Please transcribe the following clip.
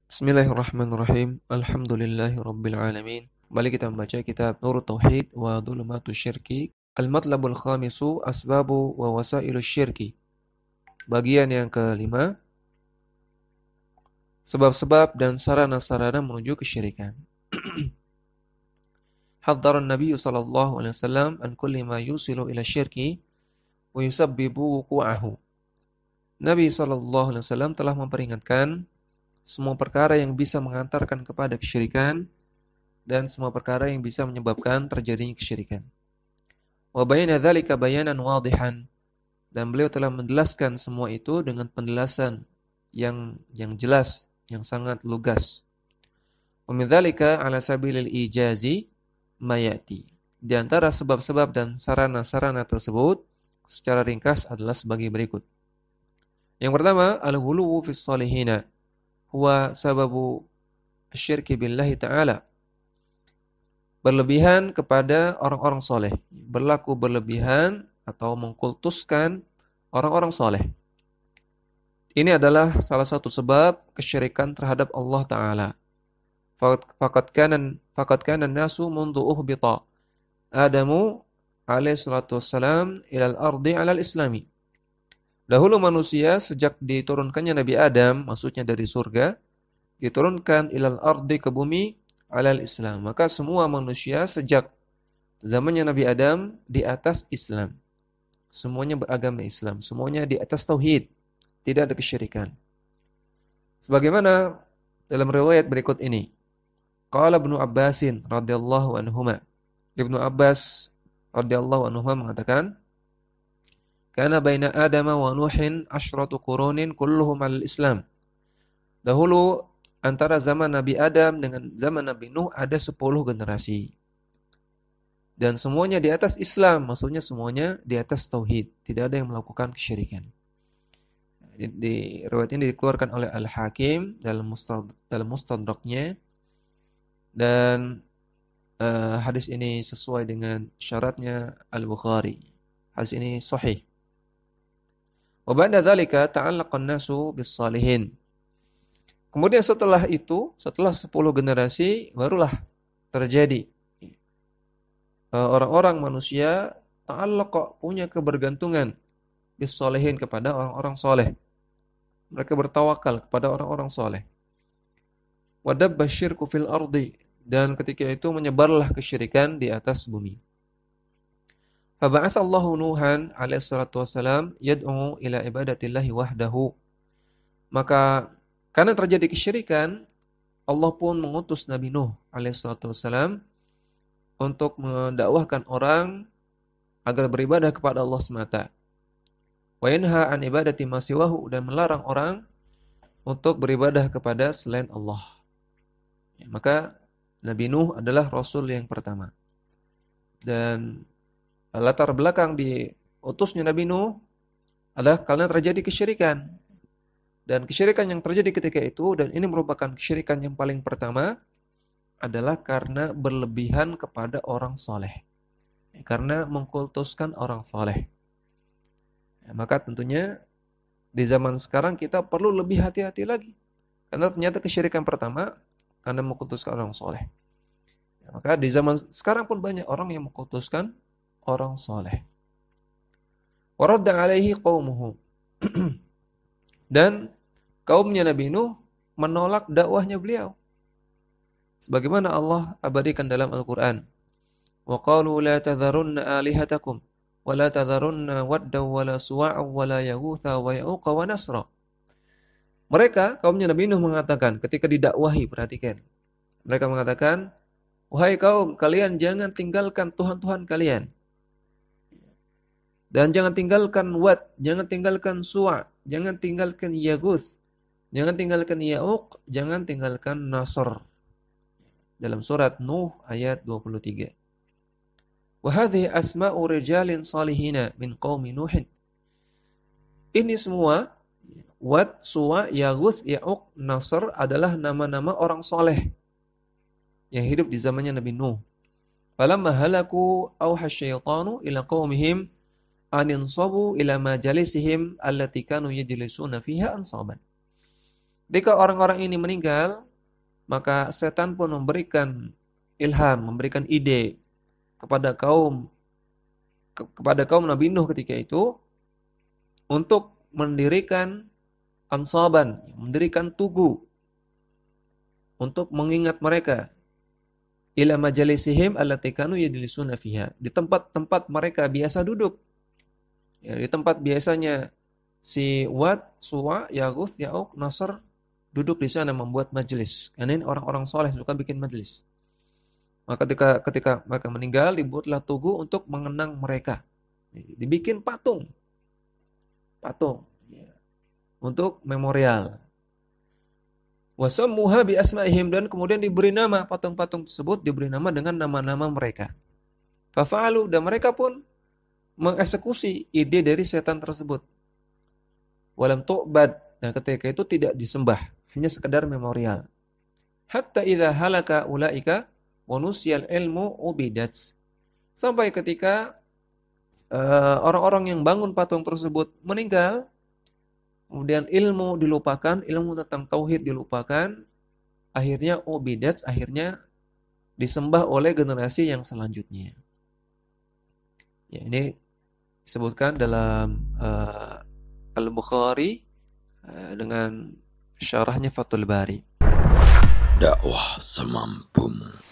Bismillahirrahmanirrahim. Alhamdulillahirabbil alamin. Kembali kita membaca kitab Nurut Tauhid wa Dhulumatus Syirki. Al-Matlabul Khamisu Asbabu wa Wasailus Syirki. Bagian yang kelima, sebab-sebab dan sarana-sarana menuju kesyirikan. Haddaran Nabi sallallahu alaihi wasallam an kulli ma yusilu ila syirki wa yusabbibu wuqu'ahu. Nabi sallallahu alaihi wasallam telah memperingatkan semua perkara yang bisa mengantarkan kepada kesyirikan dan semua perkara yang bisa menyebabkan terjadinya kesyirikan. Wa bayyana dzalika bayanan wadihan, dan beliau telah menjelaskan semua itu dengan penjelasan yang jelas, yang sangat lugas. Wa min dzalika ala sabilil ijazi mayati. Di antara sebab-sebab dan sarana-sarana tersebut secara ringkas adalah sebagai berikut. Yang pertama, al-ghuluwu fis salihina huwa sababu syirki billahi ta'ala. Berlebihan kepada orang-orang soleh. Berlaku berlebihan atau mengkultuskan orang-orang soleh. Ini adalah salah satu sebab kesyirikan terhadap Allah Ta'ala. Faqad kana nasu mundu uhbita Adamu alaihi salatu wassalam ilal ardi alal islami. Dahulu manusia sejak diturunkannya Nabi Adam, maksudnya dari surga, diturunkan ilal ardi ke bumi alal Islam. Maka semua manusia sejak zamannya Nabi Adam di atas Islam. Semuanya beragama Islam, semuanya di atas tauhid, tidak ada kesyirikan. Sebagaimana dalam riwayat berikut ini. Qala Ibnu Abbasin radhiyallahu anhuma. Ibnu Abbas radhiyallahu anhuma mengatakan, Kana baina Adam wa Nuhin asyratu qurunin kulluhum al-Islam. Dahulu antara zaman Nabi Adam dengan zaman Nabi Nuh ada 10 generasi. Dan semuanya di atas Islam, maksudnya semuanya di atas tauhid, tidak ada yang melakukan kesyirikan. Di riwayat ini dikeluarkan oleh Al-Hakim dalam Mustadraknya, dan hadis ini sesuai dengan syaratnya Al-Bukhari. Hadis ini sahih. Wa ba'da dzalika ta'allaqan nasu bis-shalihin. Kemudian setelah itu, setelah 10 generasi barulah terjadi orang-orang manusia ta'allaqa, punya kebergantungan bis-shalihin, kepada orang-orang soleh. Mereka bertawakal kepada orang-orang soleh. Wa dabba syirku fil ardi, dan ketika itu menyebarlah kesyirikan di atas bumi. Faba'athallahu Nuhan alaihi salatu wassalam yad'u ila ibadatillahi wahdahu. Maka karena terjadi kesyirikan, Allah pun mengutus Nabi Nuh alaihi salatu wassalam untuk mendakwahkan orang agar beribadah kepada Allah semata. Wa yanha an ibadati ma siwahu, dan melarang orang untuk beribadah kepada selain Allah. Maka Nabi Nuh adalah Rasul yang pertama. Dan latar belakang diutusnya Nabi Nuh adalah karena terjadi kesyirikan. Dan kesyirikan yang terjadi ketika itu, dan ini merupakan kesyirikan yang paling pertama, adalah karena berlebihan kepada orang soleh. Karena mengkultuskan orang soleh. Maka tentunya di zaman sekarang kita perlu lebih hati-hati lagi. Karena ternyata kesyirikan pertama karena mengkultuskan orang soleh. Maka di zaman sekarang pun banyak orang yang mengkultuskan orang soleh. Waradda alaihi qaumuhu. Dan kaumnya Nabi Nuh menolak dakwahnya beliau. Sebagaimana Allah abadikan dalam Al-Quran. Wa qalu la tadharunna alihatakum wa la tadharunna wadda wa la suwa'a wa la yaghutha wa ya'uqa wa nasra. Mereka, kaumnya Nabi Nuh mengatakan ketika didakwahi, perhatikan. Mereka mengatakan, wahai kaum, kalian jangan tinggalkan Tuhan-Tuhan kalian. Dan jangan tinggalkan Wad, jangan tinggalkan Suwa, jangan tinggalkan Yaguth, jangan tinggalkan Ya'uq, jangan tinggalkan Nasr. Dalam surat Nuh ayat 23. Wa hadhihi asma'u rijalin salihina min qaumi Nuhin. Ini semua, Wad, Suwa, Yaguth, Ya'uq, Nasr adalah nama-nama orang soleh yang hidup di zamannya Nabi Nuh. Falamma halaku auha syaitanu ila qaumihim aninsabu ila majalisihim allati kanu yajlisuna fiha ansaban. Ketika orang-orang ini meninggal, maka setan pun memberikan ilham, memberikan ide kepada kaum Nabi Nuh ketika itu untuk mendirikan ansaban, mendirikan tugu untuk mengingat mereka ila majalisihim allati kanu yajlisuna fiha, di tempat-tempat mereka biasa duduk. Ya, di tempat biasanya si Wad, Suwa, Yaguth, Ya'uq, Nasr duduk di sana membuat majelis. Karena ini orang-orang soleh suka bikin majelis. Maka ketika mereka meninggal, dibuatlah tugu untuk mengenang mereka. Dibikin patung ya, untuk memorial. Wasammuha bi asma'ihim, dan kemudian diberi nama, patung-patung tersebut diberi nama dengan nama-nama mereka. Fafa'alu, dan mereka pun mengeksekusi ide dari setan tersebut. Walam tu'bad, dan ketika itu tidak disembah, hanya sekedar memorial. Hatta idza halaka ulaika wa nusiyal ilmu ubidat. Sampai ketika orang-orang yang bangun patung tersebut meninggal, kemudian ilmu dilupakan, ilmu tentang tauhid dilupakan, akhirnya ubidat, akhirnya disembah oleh generasi yang selanjutnya. Ya, ini disebutkan dalam Al-Bukhari dengan syarahnya Fathul Bari. Dakwah semampumu.